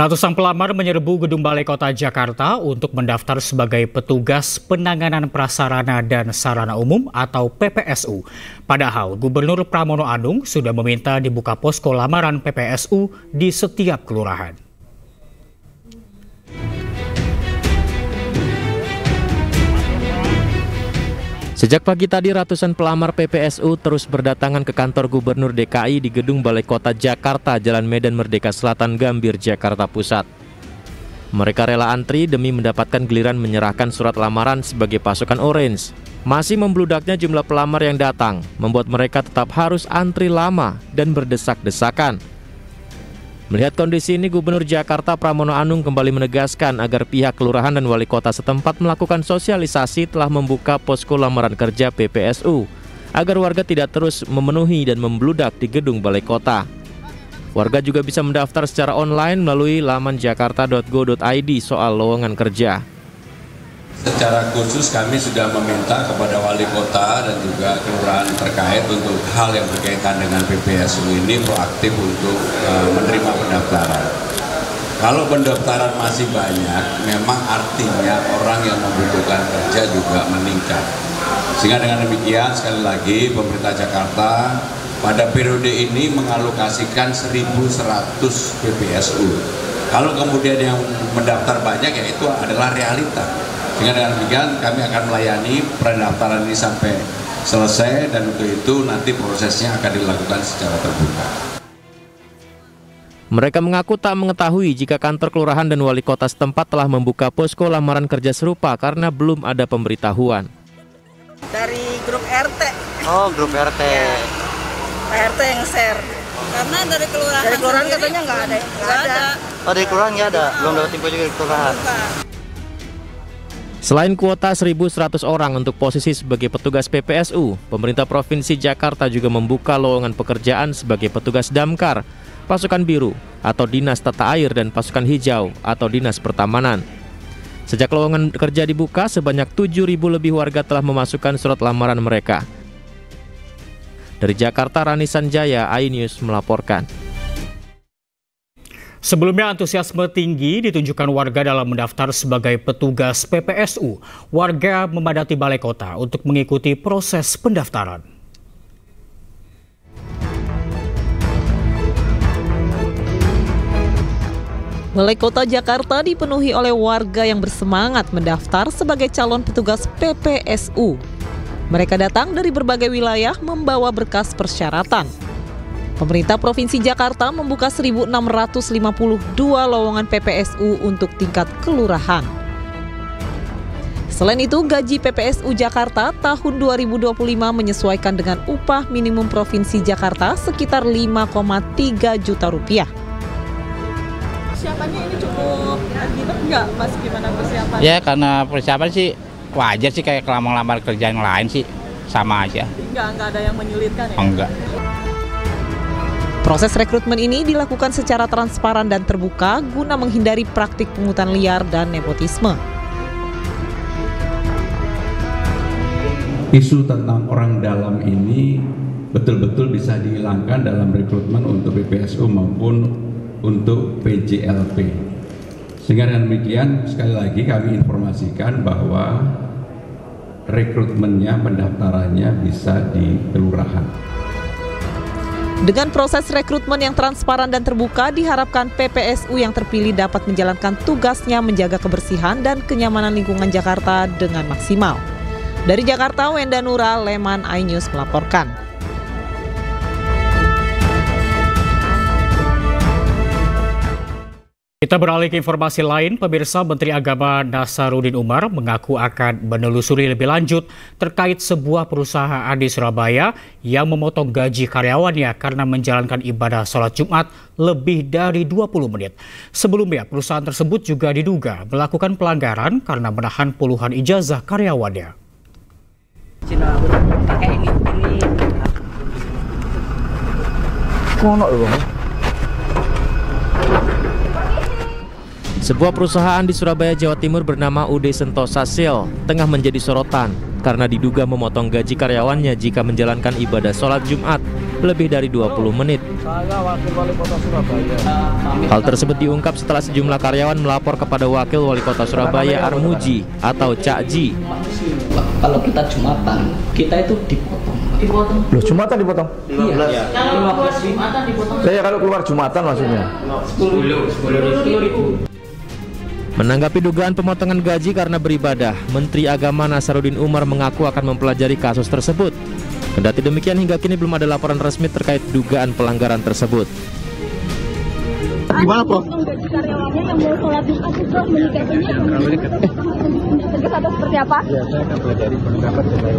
Ratusan pelamar menyerbu Gedung Balai Kota Jakarta untuk mendaftar sebagai petugas penanganan prasarana dan sarana umum atau PPSU. Padahal Gubernur Pramono Anung sudah meminta dibuka posko lamaran PPSU di setiap kelurahan. Sejak pagi tadi, ratusan pelamar PPSU terus berdatangan ke kantor Gubernur DKI di Gedung Balai Kota Jakarta, Jalan Medan Merdeka Selatan, Gambir, Jakarta Pusat. Mereka rela antri demi mendapatkan giliran menyerahkan surat lamaran sebagai pasukan Orange. Masih membludaknya jumlah pelamar yang datang, membuat mereka tetap harus antri lama dan berdesak-desakan. Melihat kondisi ini, Gubernur Jakarta Pramono Anung kembali menegaskan agar pihak kelurahan dan wali kota setempat melakukan sosialisasi telah membuka posko lamaran kerja PPSU agar warga tidak terus memenuhi dan membludak di gedung balai kota. Warga juga bisa mendaftar secara online melalui laman jakarta.go.id soal lowongan kerja. Secara khusus kami sudah meminta kepada wali kota dan juga kelurahan terkait untuk hal yang berkaitan dengan PPSU ini proaktif untuk menerima pendaftaran. Kalau pendaftaran masih banyak, memang artinya orang yang membutuhkan kerja juga meningkat. Sehingga dengan demikian, sekali lagi pemerintah Jakarta pada periode ini mengalokasikan 1.100 PPSU. Kalau kemudian yang mendaftar banyak, ya itu adalah realita. Dengan demikian kami akan melayani pendaftaran ini sampai selesai dan untuk itu nanti prosesnya akan dilakukan secara terbuka. Mereka mengaku tak mengetahui jika kantor kelurahan dan wali kota setempat telah membuka posko lamaran kerja serupa karena belum ada pemberitahuan. Dari grup RT. Oh, grup RT. Ya. RT yang share. Karena dari kelurahan katanya nggak ada. Oh, dari kelurahan nggak ada. Belum dapat info juga dari kelurahan. Selain kuota 1.100 orang untuk posisi sebagai petugas PPSU, pemerintah Provinsi Jakarta juga membuka lowongan pekerjaan sebagai petugas damkar, pasukan biru atau dinas tata air dan pasukan hijau atau dinas pertamanan. Sejak lowongan kerja dibuka, sebanyak 7.000 lebih warga telah memasukkan surat lamaran mereka. Dari Jakarta, Rani Sanjaya, iNews melaporkan. Sebelumnya antusiasme tinggi ditunjukkan warga dalam mendaftar sebagai petugas PPSU. Warga memadati balai kota untuk mengikuti proses pendaftaran. Balai Kota Jakarta dipenuhi oleh warga yang bersemangat mendaftar sebagai calon petugas PPSU. Mereka datang dari berbagai wilayah membawa berkas persyaratan. Pemerintah Provinsi Jakarta membuka 1.652 lowongan PPSU untuk tingkat kelurahan. Selain itu, gaji PPSU Jakarta tahun 2025 menyesuaikan dengan upah minimum Provinsi Jakarta sekitar 5,3 juta rupiah. Persiapannya ini cukup ribet nggak, Mas? Gimana persiapan? Ya, karena persiapan sih wajar sih, kayak lamar kerjaan yang lain sih sama aja. Nggak ada yang menyulitkan ya? Enggak. Proses rekrutmen ini dilakukan secara transparan dan terbuka guna menghindari praktik pungutan liar dan nepotisme. Isu tentang orang dalam ini betul-betul bisa dihilangkan dalam rekrutmen untuk PPSU maupun untuk PJLP. Sehingga dengan demikian sekali lagi kami informasikan bahwa rekrutmennya, pendaftarannya bisa di kelurahan. Dengan proses rekrutmen yang transparan dan terbuka, diharapkan PPSU yang terpilih dapat menjalankan tugasnya menjaga kebersihan dan kenyamanan lingkungan Jakarta dengan maksimal. Dari Jakarta, Wenda Nura, Leman, iNews melaporkan. Kita beralih ke informasi lain. Pemirsa, Menteri Agama Nasaruddin Umar mengaku akan menelusuri lebih lanjut terkait sebuah perusahaan di Surabaya yang memotong gaji karyawannya karena menjalankan ibadah sholat Jumat lebih dari 20 menit. Sebelumnya, perusahaan tersebut juga diduga melakukan pelanggaran karena menahan puluhan ijazah karyawannya. Pakai ini. Sebuah perusahaan di Surabaya, Jawa Timur bernama UD Sentosa Sale tengah menjadi sorotan karena diduga memotong gaji karyawannya jika menjalankan ibadah sholat Jumat. lebih dari 20 menit. Hal tersebut diungkap setelah sejumlah karyawan melapor kepada Wakil Wali Kota Surabaya Armuji atau Cak Ji. Kalau kita Jumatan, kita itu dipotong. Loh, Jumatan dipotong? Iya. 15 Jumatan dipotong. Saya kalau keluar Jumatan maksudnya. 10.000. Menanggapi dugaan pemotongan gaji karena beribadah, Menteri Agama Nasaruddin Umar mengaku akan mempelajari kasus tersebut. Kendati demikian, hingga kini belum ada laporan resmi terkait dugaan pelanggaran tersebut. Gimana, Po? Karyawannya yang mau sholat Jumat itu menyikapinya tegas atau seperti apa? Ya, saya akan pelajari pendapat yang lain.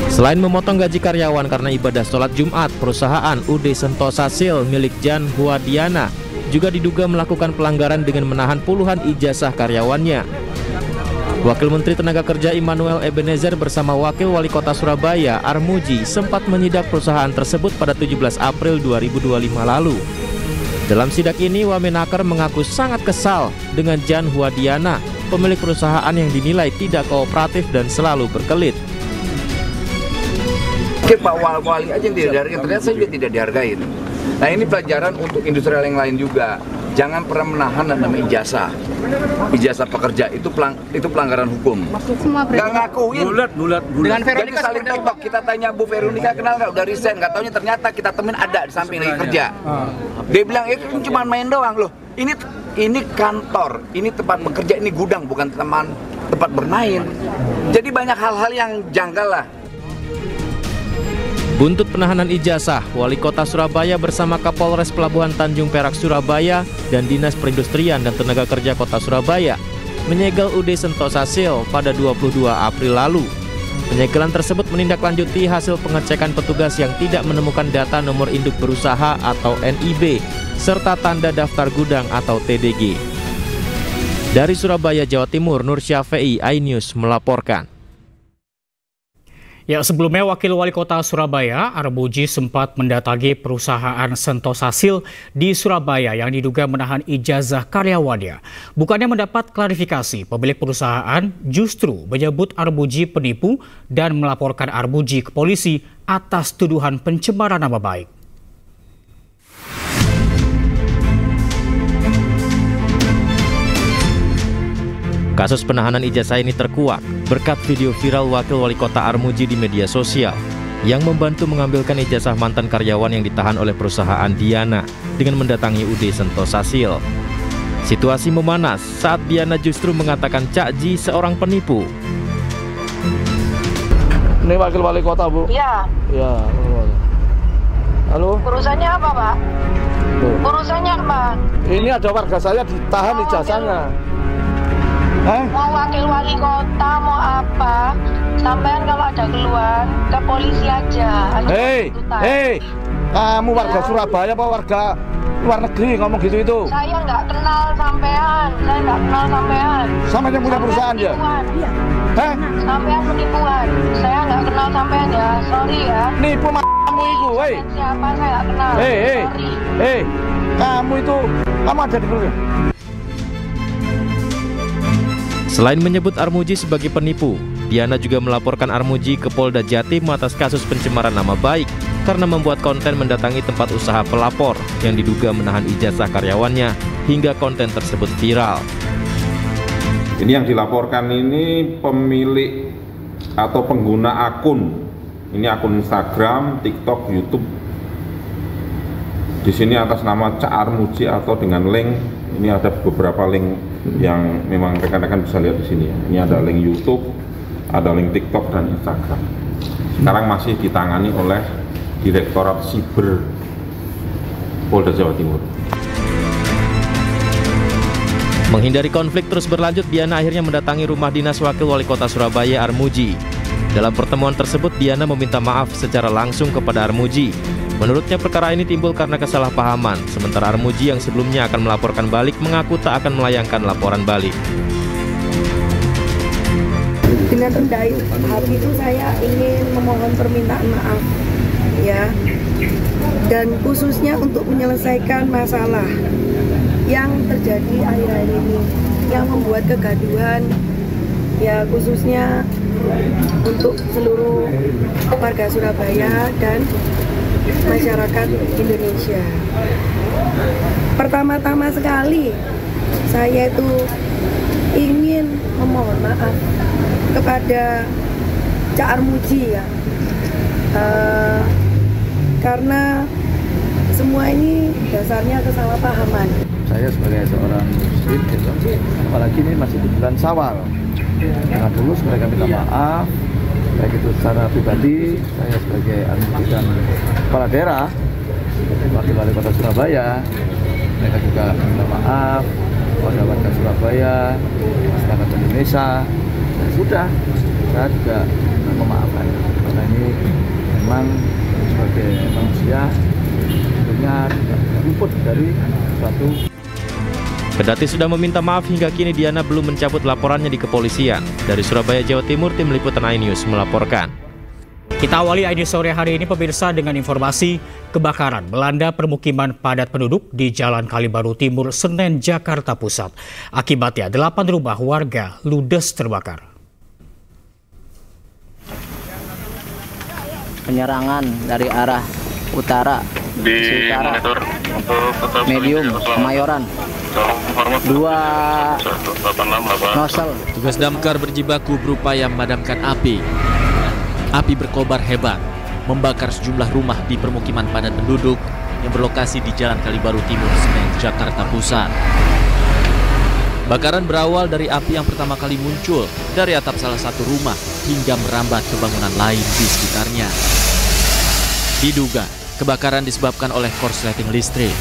Selain memotong gaji karyawan karena ibadah sholat Jumat, perusahaan UD Sentosa Sil milik Jan Huadiana juga diduga melakukan pelanggaran dengan menahan puluhan ijazah karyawannya. Wakil Menteri Tenaga Kerja Immanuel Ebenezer bersama Wakil Wali Kota Surabaya Armuji sempat menyidak perusahaan tersebut pada 17 April 2025 lalu. Dalam sidak ini, Wamenaker mengaku sangat kesal dengan Jan Huadiana, pemilik perusahaan yang dinilai tidak kooperatif dan selalu berkelit. Oke, Pak Wali aja yang tidak dihargai, ternyata saya juga tidak dihargai. Nah, ini pelajaran untuk industrial yang lain juga. Jangan pernah menahan namanya ijazah pekerja itu pelanggaran hukum. Nggak ngakuin. Bulat. Dengan Veronica saling tembak. Kita tanya Bu Veronica kenal nggak? Udah resign. Nggak taunya ternyata kita temuin ada di samping lagi kerja. Dia bilang kan cuma main doang loh. Ini kantor, ini tempat bekerja, ini gudang, bukan tempat bermain. Jadi banyak hal-hal yang janggal lah. Buntut penahanan ijazah, Wali Kota Surabaya bersama Kapolres Pelabuhan Tanjung Perak Surabaya dan Dinas Perindustrian dan Tenaga Kerja Kota Surabaya menyegel UD Sentosa Sil pada 22 April lalu. Penyegelan tersebut menindaklanjuti hasil pengecekan petugas yang tidak menemukan data nomor induk berusaha atau NIB serta tanda daftar gudang atau TDG. Dari Surabaya, Jawa Timur, Nur Syafi'i, iNews melaporkan. Ya, sebelumnya Wakil Wali Kota Surabaya Armuji sempat mendatangi perusahaan Sentosa Sil di Surabaya yang diduga menahan ijazah karyawannya. Bukannya mendapat klarifikasi, pemilik perusahaan justru menyebut Armuji penipu dan melaporkan Armuji ke polisi atas tuduhan pencemaran nama baik. Kasus penahanan ijazah ini terkuak berkat video viral Wakil Wali Kota Armuji di media sosial yang membantu mengambilkan ijazah mantan karyawan yang ditahan oleh perusahaan Diana dengan mendatangi UD Sentosa Sil. Situasi memanas saat Diana justru mengatakan Cak Ji seorang penipu. Ini Wakil Wali Kota, Bu? Iya. Iya. Halo? Urusannya apa, Pak? Urusannya apa? Ini ada warga saya ditahan ijazahnya. Mau wakil wali kota, mau apa? Sampean kalau ada keluhan ke polisi aja. Hei, kamu warga Surabaya apa warga luar negeri ngomong gitu itu? Saya nggak kenal sampean, Sama yang punya perusahaan ya? Iya. Sampean penipuan. Saya nggak kenal sampean ya, sorry ya. Nipu kamu itu, hei. Siapa saya nggak kenal. Hei, kamu ada di dulu. Selain menyebut Armuji sebagai penipu, Diana juga melaporkan Armuji ke Polda Jatim atas kasus pencemaran nama baik karena membuat konten mendatangi tempat usaha pelapor yang diduga menahan ijazah karyawannya hingga konten tersebut viral. Ini yang dilaporkan ini pemilik atau pengguna akun. Ini akun Instagram, TikTok, YouTube. Di sini atas nama Cak Armuji atau dengan link. Ini ada beberapa link yang memang rekan-rekan bisa lihat di sini. Ini ada link YouTube, ada link TikTok dan Instagram. Sekarang masih ditangani oleh Direktorat Siber Polda Jawa Timur. Menghindari konflik terus berlanjut, Diana akhirnya mendatangi rumah dinas Wakil Wali Kota Surabaya Armuji. Dalam pertemuan tersebut, Diana meminta maaf secara langsung kepada Armuji. Menurutnya perkara ini timbul karena kesalahpahaman, sementara Armuji yang sebelumnya akan melaporkan balik mengaku tak akan melayangkan laporan balik. Dengan rendah hati itu saya ingin memohon permintaan maaf, ya, dan khususnya untuk menyelesaikan masalah yang terjadi akhir-akhir ini. yang membuat kegaduhan, ya khususnya untuk seluruh warga Surabaya dan masyarakat Indonesia. Pertama-tama sekali saya itu ingin memohon maaf kepada Cak Armuji ya, karena semua ini dasarnya kesalahpahaman. Saya sebagai seorang muslim, apalagi ini masih di bulan Syawal, dengan tulus mereka minta maaf, baik itu secara pribadi, saya sebagai Armuji dan kepala daerah, wakil wali kota Surabaya, mereka juga minta maaf kepada warga Surabaya, masyarakat Indonesia. Dan sudah, saya juga memaafkan karena ini memang sebagai manusia tentunya tidak luput dari suatu. Kendati sudah meminta maaf, hingga kini Diana belum mencabut laporannya di kepolisian. Dari Surabaya, Jawa Timur, Tim Liputan iNews melaporkan. Kita awali iNews sore hari ini pemirsa dengan informasi kebakaran melanda permukiman padat penduduk di Jalan Kalibaru Timur, Senen, Jakarta Pusat. Akibatnya 8 rumah warga ludes terbakar. Penyerangan dari arah utara, medium, Kemayoran. 2 nosel. Tugas damkar berjibaku berupaya memadamkan api. Api berkobar hebat, membakar sejumlah rumah di permukiman padat penduduk yang berlokasi di Jalan Kalibaru Timur, Senen, Jakarta Pusat. Bakaran berawal dari api yang pertama kali muncul dari atap salah satu rumah hingga merambat ke bangunan lain di sekitarnya. Diduga kebakaran disebabkan oleh korsleting listrik.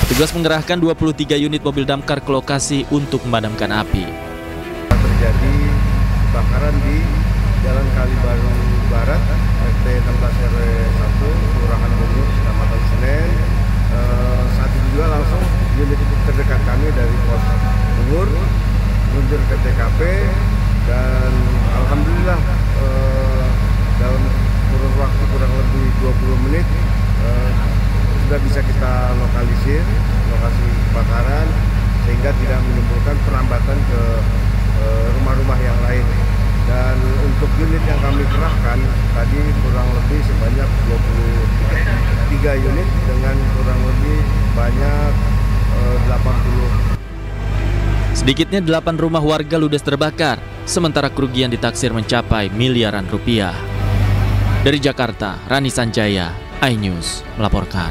Petugas mengerahkan 23 unit mobil damkar ke lokasi untuk memadamkan api. Terjadi kebakaran di Jalan Kalibaru Barat, RT 16 RW 1, Kelurahan Bungur, Kecamatan Senen. Saat itu juga langsung unit terdekat kami dari Pos Bungur meluncur ke TKP dan alhamdulillah dalam kurun waktu kurang lebih 20 menit sudah bisa kita lokalisir lokasi kebakaran sehingga tidak menimbulkan perambatan ke rumah-rumah yang lain. Dan untuk unit yang kami kerahkan tadi kurang lebih sebanyak 23 unit dengan kurang lebih banyak 80. Sedikitnya 8 rumah warga ludes terbakar, sementara kerugian ditaksir mencapai miliaran rupiah. Dari Jakarta, Rani Sanjaya, iNews melaporkan.